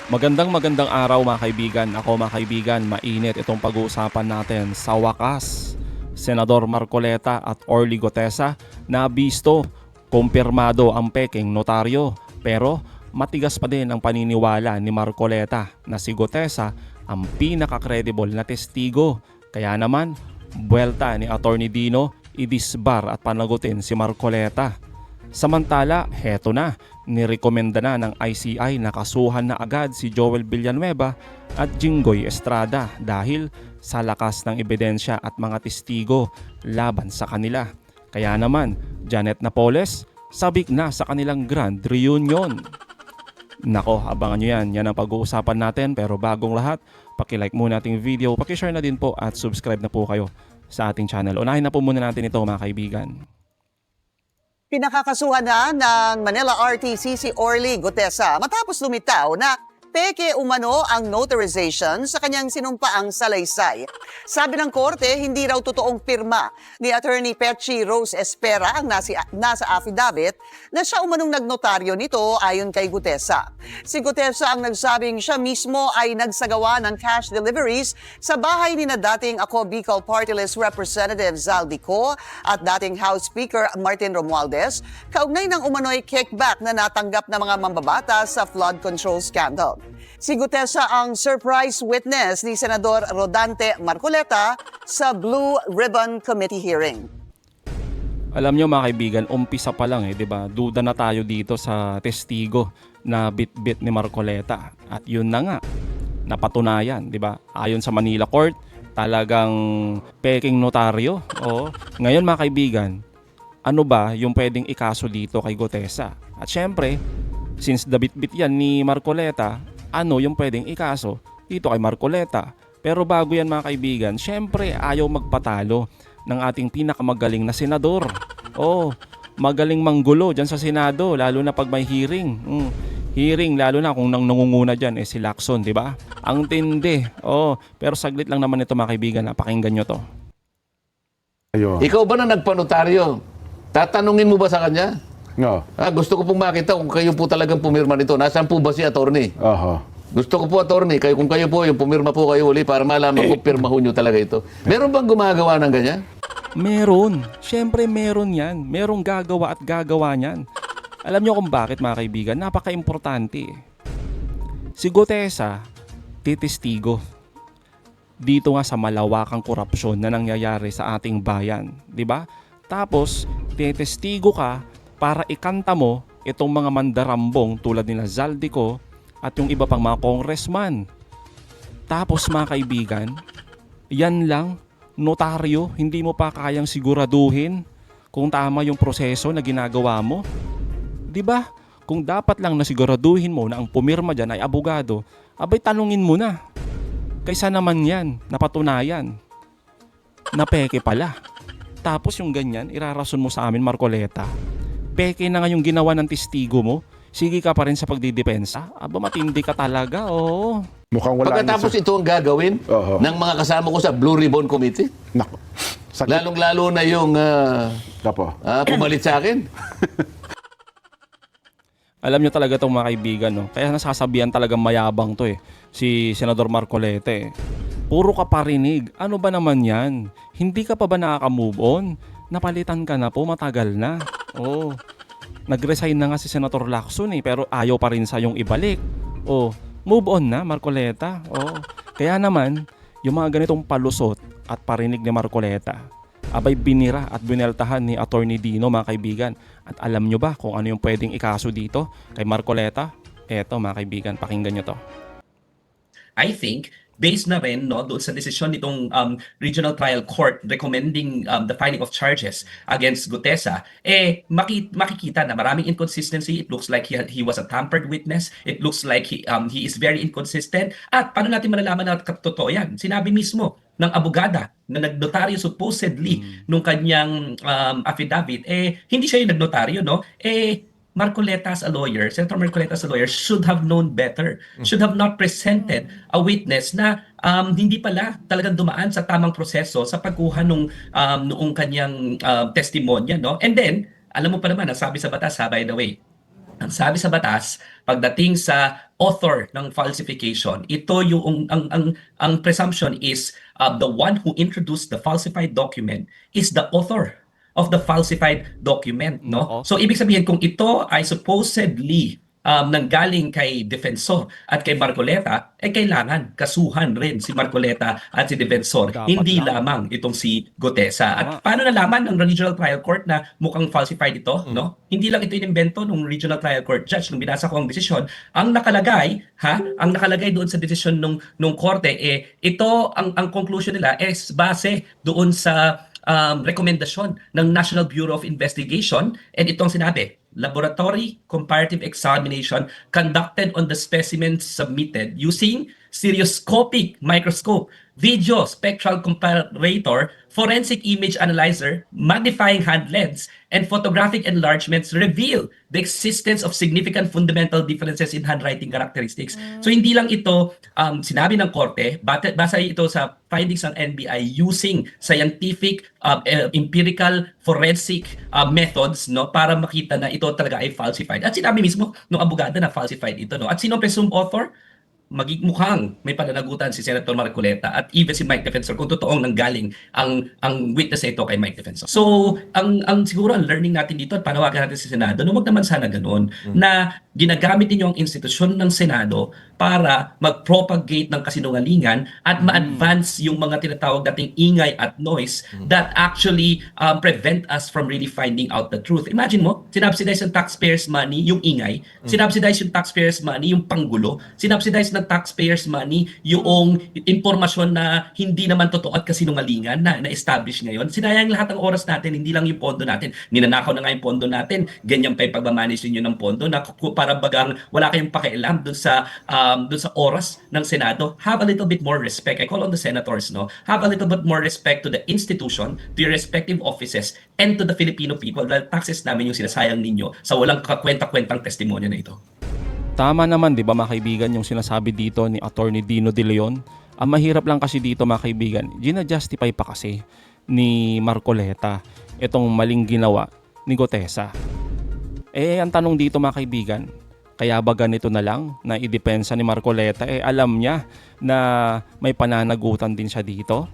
Magandang araw mga kaibigan. Ako mga kaibigan, mainit itong pag-uusapan natin. Sa wakas, Senador Marcoleta at Orly Gotesa na bisto, kumpirmado ang peking notaryo. Pero matigas pa din ang paniniwala ni Marcoleta na si Gotesa ang pinaka-credible na testigo. Kaya naman, buwelta ni Atty. Dino idisbar at panagutin si Marcoleta. Samantala, heto na, nirekomenda na ng ICI na kasuhan na agad si Joel Villanueva at Jinggoy Estrada dahil sa lakas ng ebidensya at mga testigo laban sa kanila. Kaya naman, Janet Napoles, sabik na sa kanilang grand reunion. Nako, abangan nyo yan. Yan ang pag-uusapan natin. Pero bagong lahat, paki-like muna ating video, paki-share na din po at subscribe na po kayo sa ating channel. Unahin na po muna natin ito mga kaibigan. Pinakakasuhan na ng Manila RTC si Orly Gotesa matapos lumitaw na peke umano ang notarization sa kanyang sinumpaang salaysay. Sabi ng korte, hindi raw totoong pirma ni Attorney Pechi Rose Espera ang nasa affidavit na siya umanong nagnotaryo nito ayon kay Gotesa. Si Gotesa ang nagsabing siya mismo ay nagsagawa ng cash deliveries sa bahay ni na dating Ako Bicol Party List Representative Zaldico at dating House Speaker Martin Romualdez kaugnay ng umano'y kickback na natanggap ng mga mambabata sa flood control scandal. Si Gotesa ang surprise witness ni Senador Rodante Marcoleta sa Blue Ribbon Committee hearing. Alam nyo mga kaibigan, umpisa pa lang di ba? Duda na tayo dito sa testigo na bit-bit ni Marcoleta. At yun na nga, napatunayan, di ba? Ayon sa Manila Court, talagang peking notaryo. Oo. Ngayon mga kaibigan, ano ba yung pwedeng ikaso dito kay Gotesa? At syempre, since the bit-bit yan ni Marcoleta, ano yung pwedeng ikaso dito kay Marcoleta? Pero bago yan mga kaibigan, syempre ayaw magpatalo ng ating pinakamagaling na senador. Oh, magaling manggulo dyan sa Senado, lalo na pag may hearing. Hearing, lalo na kung nangunguna dyan si Lacson, di ba? Ang tindi. Oh, pero saglit lang naman ito mga kaibigan, pakinggan nyo to. Ayun. Ikaw ba na nagpanotaryo? Tatanungin mo ba sa kanya? No. Gusto ko pong makita kung kayo po talagang pumirma nito. Nasaan po ba si attorney? Aha. Gusto ko po attorney, kung kayo po yung pumirma po kayo uli para malaman kung pirmahon nyo talaga ito. Meron bang gumagawa ng ganyan? Meron. Syempre meron yan. Merong gagawa at gagawa niyan. Alam nyo kung bakit mga kaibigan? Napaka-importante. Si Gotesa, titestigo dito nga sa malawakang korupsyon na nangyayari sa ating bayan. Diba? Tapos, titestigo ka para ikanta mo itong mga mandarambong tulad nila Zaldico at yung iba pang mga congressman. Tapos mga kaibigan, yan lang, notaryo, hindi mo pa kayang siguraduhin kung tama yung proseso na ginagawa mo. Diba? Kung dapat lang na siguraduhin mo na ang pumirma dyan ay abogado, abay tanungin mo na. Kaysa naman yan, napatunayan, na peke pala. Tapos yung ganyan, irarason mo sa amin Marcoleta. Peke na nga yung ginawa ng testigo mo, sige ka pa rin sa pagdidepensa? Aba, matindi ka talaga, oo. Mukhang wala Pagkatapos ito ang gagawin ng mga kasama ko sa Blue Ribbon Committee, Nako. lalong-lalo na yung Nako. pumalit sa akin. Alam nyo talaga itong mga kaibigan, no? Kaya nasasabihan talagang mayabang to si Senador Marcoleta Puro ka parinig. Ano ba naman yan? Hindi ka pa ba nakaka-move on? Napalitan ka na po, matagal na. Oh, nag-resign na nga si Senator Lacson pero ayaw pa rin sa yung ibalik. Oh, move on na Marcoleta. Oh, kaya naman, yung mga ganitong palusot at parinig ni Marcoleta, abay binira at bineltahan ni Atty. Dino mga kaibigan. At alam nyo ba kung ano yung pwedeng ikaso dito kay Marcoleta? Eto mga kaibigan, pakinggan nyo to. I think based na rin doon sa desisyon nitong Regional Trial Court recommending the filing of charges against Gotesa, makikita na maraming inconsistency. It looks like he was a tampered witness. It looks like he is very inconsistent. At paano natin malalaman na totoo yan? Sinabi mismo ng abogada na nagnotaryo supposedly nung kanyang affidavit, hindi siya yung nagnotaryo, no? Marcoleta as a lawyer, Senator Marcoleta as a lawyer should have known better. Should have not presented a witness na hindi pala talagang dumaan sa tamang proseso sa pagkuha noong kanyang testimonya, no? And then, alam mo pa naman, nasabi sa batas, by the way, Ang sabi sa batas, pagdating sa author ng falsification, ito yung ang presumption is the one who introduced the falsified document is the author of the falsified document, no? Nako. So ibig sabihin kung ito ay supposedly nanggaling kay Defensor at kay Marcoleta, kailangan kasuhan rin si Marcoleta at si Defensor. Dapat Hindi lang. lamang itong si Gutesa. At Tama. paano nalaman ng Regional Trial Court na mukhang falsified ito, no? Hindi lang ito inimbento ng Regional Trial Court judge nung binasa ko ang desisyon. Ang nakalagay doon sa desisyon nung korte ito ang conclusion nila is base doon sa rekomendasyon ng National Bureau of Investigation, and itong sinabi, laboratory comparative examination conducted on the specimens submitted using stereoscopic microscope, video spectral comparator, forensic image analyzer, magnifying hand lens, and photographic enlargements reveal the existence of significant fundamental differences in handwriting characteristics. So hindi lang ito sinabi ng korte, base ito sa findings ng NBI using scientific, empirical, forensic methods, no, para makita na ito talaga ay falsified. At sinabi mismo ng abogado na falsified ito, no. At sino presumed author? Mukhang may pananagutan si Senator Marcoleta at even si Mike Defensor kung totoong nanggaling ang witness na ito kay Mike Defensor. So, ang siguro ang learning natin dito at panawagan natin sa Senado, no, wag naman sana ganoon na ginagamit ninyo ang institusyon ng Senado para mag-propagate ng kasinungalingan at ma-advance yung mga tinatawag nating ingay at noise that actually prevent us from really finding out the truth. Imagine mo, sinubsidize yung taxpayers' money yung ingay, sinubsidize yung taxpayers' money yung panggulo, sinubsidize ng taxpayers' money yung impormasyon na hindi naman totoo at kasinungalingan na na-establish ngayon. Sinayang lahat ng oras natin, hindi lang yung pondo natin. Ninanakaw na nga yung pondo natin, ganyan pa yung pagmamanage ninyo ng pondo na para bagang wala kayong pakialam dun sa oras ng Senado. Have a little bit more respect. I call on the senators, no? Have a little bit more respect to the institution, to your respective offices, and to the Filipino people dahil taxes namin yung sinasayang ninyo sa walang kakwenta-kwentang testimonya na ito. Tama naman, di ba mga kaibigan, yung sinasabi dito ni Attorney Dino De Leon. Ang mahirap lang kasi dito mga kaibigan, gina-justify pa kasi ni Marcoleta itong maling ginawa ni Gutesa. Ang tanong dito mga kaibigan, kaya ba ganito na lang na idepensa ni Marcoleta? Alam niya na may pananagutan din siya dito.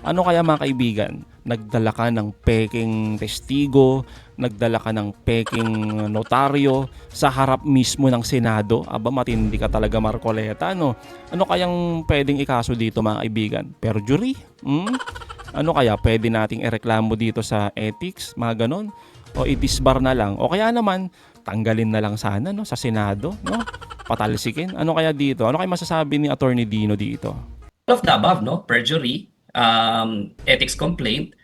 Ano kaya mga kaibigan? Nagdala ka ng peking testigo, nagdala ka ng peking notaryo sa harap mismo ng Senado. Aba, matindi ka talaga Marcoleta, no? Ano kayang pwedeng ikaso dito mga kaibigan? Perjury? Ano kaya pwede nating ireklamo dito sa ethics, mga ganon? O i-disbar na lang? O kaya naman, tanggalin na lang sana, no, sa Senado, no? Patalsikin. Ano kaya dito? Ano kaya masasabi ni Attorney Dino dito? All of the above, no? Perjury, ethics complaint,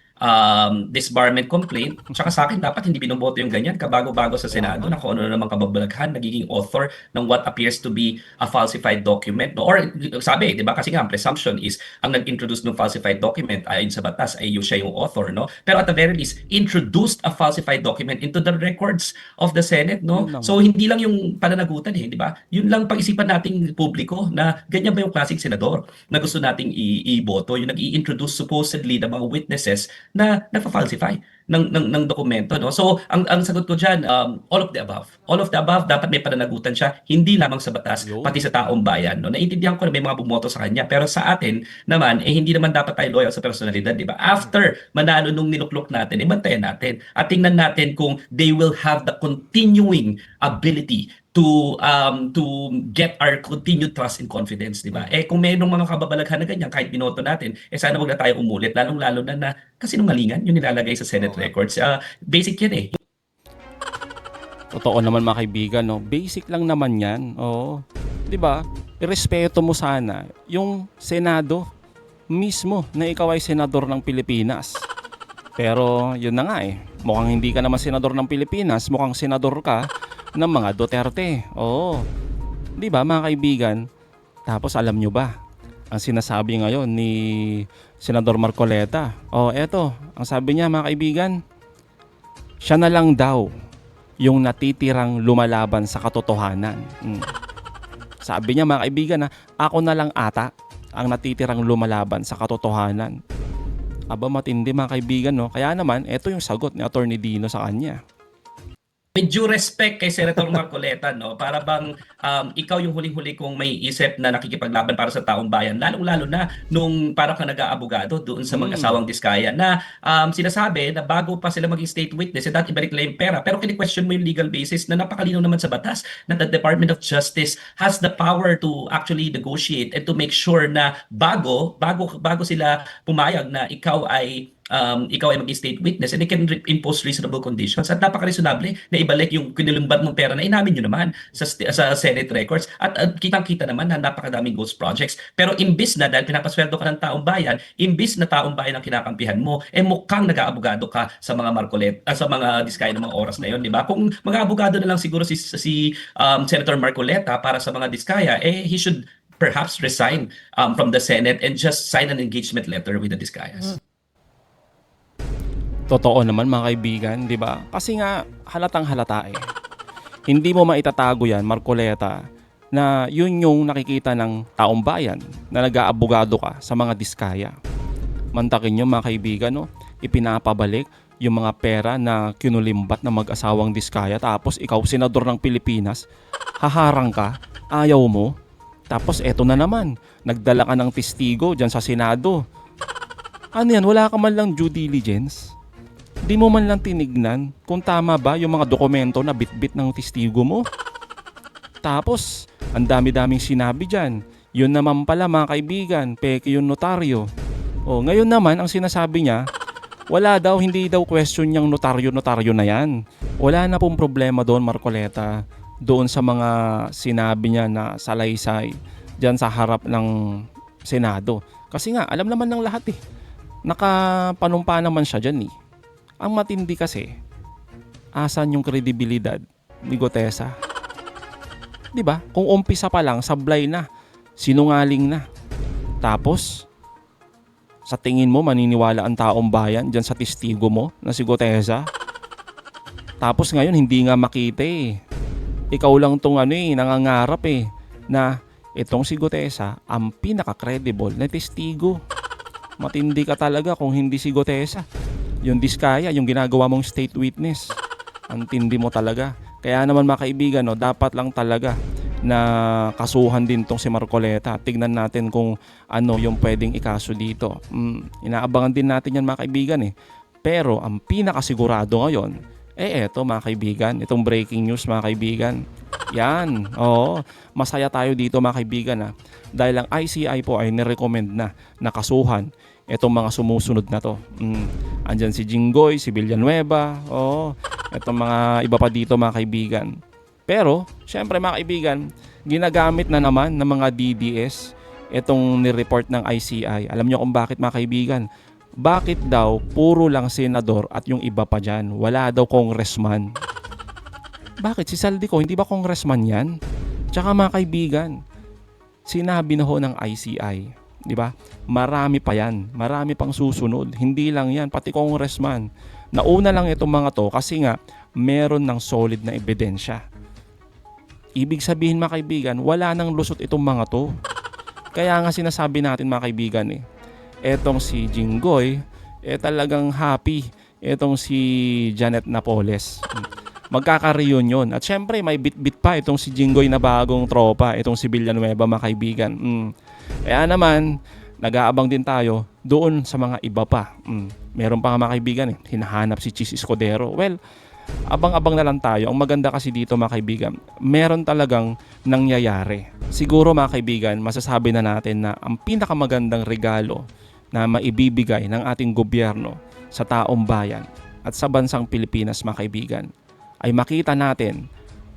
disbarment complaint. Tsaka sa akin, dapat hindi binoboto yung ganyan kabago-bago sa Senado na kung ano na naman kababalaghan, nagiging author ng what appears to be a falsified document. No? Or sabi, di ba? Kasi nga, ang presumption is ang nag-introduce ng falsified document ayon sa batas ay siya yung author. No? Pero at the very least, introduced a falsified document into the records of the Senate. No? So, hindi lang yung pananagutan, di ba? Yun lang pag-isipan nating publiko na ganyan ba yung klaseng senador na gusto nating i-boto, yung nag-i-introduce supposedly ng mga witnesses na nagfa-falsify ng dokumento, no? So ang sagot ko diyan, all of the above. All of the above, dapat may pananagutan siya hindi lamang sa batas pati sa taong bayan, no? Naiintindihan ko na may mga bumoto sa kanya, pero sa atin naman hindi naman dapat tayo loyal sa personalidad, di ba? After manalo nung niluklok natin, bantayan natin at tingnan natin kung they will have the continuing ability to get our continued trust and confidence, di ba? Kung mayroong mga kababalaghan na ganyan, kahit binoto natin, sana wag na tayo umulit, lalong-lalo na kasinungalingan yung nilalagay sa Senate records. Basic yan Totoo naman mga kaibigan, no? Basic lang naman yan. Oo. Di ba? Irespeto mo sana yung Senado mismo na ikaw ay senador ng Pilipinas. Pero yun na nga mukhang hindi ka naman senador ng Pilipinas, mukhang senador ka ng mga Duterte. Oo. Di ba mga kaibigan? Tapos alam nyo ba, ang sinasabi ngayon ni Senador Marcoleta, eto, ang sabi niya mga kaibigan, siya na lang daw yung natitirang lumalaban sa katotohanan. Sabi niya mga kaibigan, ako na lang ata ang natitirang lumalaban sa katotohanan. Aba, matindi mga kaibigan, no? Kaya naman, eto yung sagot ni Attorney Dino sa kanya. With due respect kay Senator Marcoleta, no, para bang ikaw yung huling-huli kong may isip na nakikipaglaban para sa taong bayan, lalong-lalo na nung para ka nag-aabogado doon sa mag-asawang Diskaya na sinasabi na bago pa sila maging state witness, dapat ibalik nila yung pera. Pero kini-question mo yung legal basis na napakalinaw naman sa batas na the Department of Justice has the power to actually negotiate and to make sure na bago sila pumayag na ikaw ay maging state witness and they can impose reasonable conditions at napaka-reasonable na ibalik yung kinulumbat mong pera na inamin nyo naman sa Senate records at kitang-kita naman na napakadaming ghost projects. Pero imbis na dahil pinapasweldo ka ng taong bayan, imbis na taong bayan ang kinakampihan mo, mukhang nag-aabogado ka sa mga sa mga Diskaya ng mga oras na yon, di ba? Kung mag-aabogado na lang siguro si Senator Marcoleta para sa mga Diskaya, he should perhaps resign from the Senate and just sign an engagement letter with the Diskayas. Totoo naman mga kaibigan, di ba? Kasi nga halatang halata eh. Hindi mo maitatago yan, Marcoleta, na yun yung nakikita ng taong bayan na nag-aabogado ka sa mga Diskaya. Mantakin nyo mga kaibigan, no? Ipinapabalik yung mga pera na kinulimbat ng mag-asawang Diskaya, tapos ikaw, senador ng Pilipinas, haharang ka, ayaw mo. Tapos eto na naman, nagdala ka ng testigo dyan sa Senado. Ano yan, wala ka man lang due diligence? Di mo man lang tinignan kung tama ba yung mga dokumento na bitbit ng testigo mo? Tapos, ang dami-daming sinabi dyan. Yun naman pala mga kaibigan, peke yung notaryo. O, ngayon naman, ang sinasabi niya, hindi daw question yung notaryo na yan. Wala na pong problema doon, Marcoleta, doon sa mga sinabi niya na salaysay dyan sa harap ng Senado. Kasi nga, alam naman ng lahat eh. Nakapanumpa naman siya dyan eh. Ang matindi kasi, asan yung kredibilidad ni Gutesa? 'Di ba? Kung umpisa pa lang, sablay na, sinungaling na. Tapos, sa tingin mo maniniwala ang taong bayan diyan sa testigo mo na si Gutesa? Tapos ngayon hindi nga makita eh. Ikaw lang tong nangangarap eh na itong si Gutesa ang pinaka-credible na testigo. Matindi ka talaga kung hindi si Gutesa. Yung Diskaya, yung ginagawa mong state witness. Ang tindi mo talaga. Kaya naman mga kaibigan, no, dapat lang talaga na kasuhan din tong si Marcoleta. Tignan natin kung ano yung pwedeng ikaso dito. Inaabangan din natin yan mga kaibigan eh. Pero ang pinakasigurado ngayon, eto mga kaibigan, itong breaking news mga kaibigan. Yan, oo. Masaya tayo dito mga kaibigan ha. Dahil ang ICI po ay nirecommend na nakasuhan itong mga sumusunod na to. Andyan si Jinggoy, si Villanueva, itong mga iba pa dito mga kaibigan. Pero, syempre mga kaibigan, ginagamit na naman ng mga DDS itong nireport ng ICI. Alam nyo kung bakit mga kaibigan? Bakit daw puro lang senador at yung iba pa dyan? Wala daw congressman. Bakit? Si Saldico, hindi ba congressman yan? Tsaka mga kaibigan, sinabi na ho ng ICI, di ba? Marami pa yan. Marami pang susunod. Hindi lang yan. Pati congressman. Nauna lang itong mga to kasi nga meron ng solid na ebidensya. Ibig sabihin mga kaibigan, wala nang lusot itong mga to. Kaya nga sinasabi natin mga kaibigan etong si Jinggoy, talagang happy. Etong si Janet Napoles. Magkaka-reunion. At syempre may bit-bit pa itong si Jinggoy na bagong tropa. Itong si Villanueva mga kaibigan. Kaya naman, nag-aabang din tayo doon sa mga iba pa. Meron pa nga mga kaibigan hinahanap si Chis Escudero. Well, abang-abang na lang tayo. Ang maganda kasi dito mga kaibigan, meron talagang nangyayari. Siguro mga kaibigan, masasabi na natin na ang pinakamagandang regalo na maibibigay ng ating gobyerno sa taong bayan at sa bansang Pilipinas mga kaibigan ay makita natin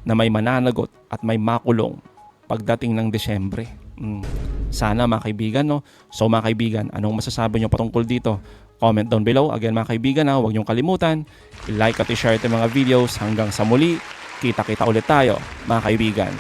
na may mananagot at may makulong pagdating ng Desyembre. Sana mga kaibigan, no? So mga kaibigan, anong masasabi nyo patungkol dito? Comment down below. Again mga kaibigan, huwag nyong kalimutan i-like at i-share itong mga videos. Hanggang sa muli, kita-kita ulit tayo mga kaibigan.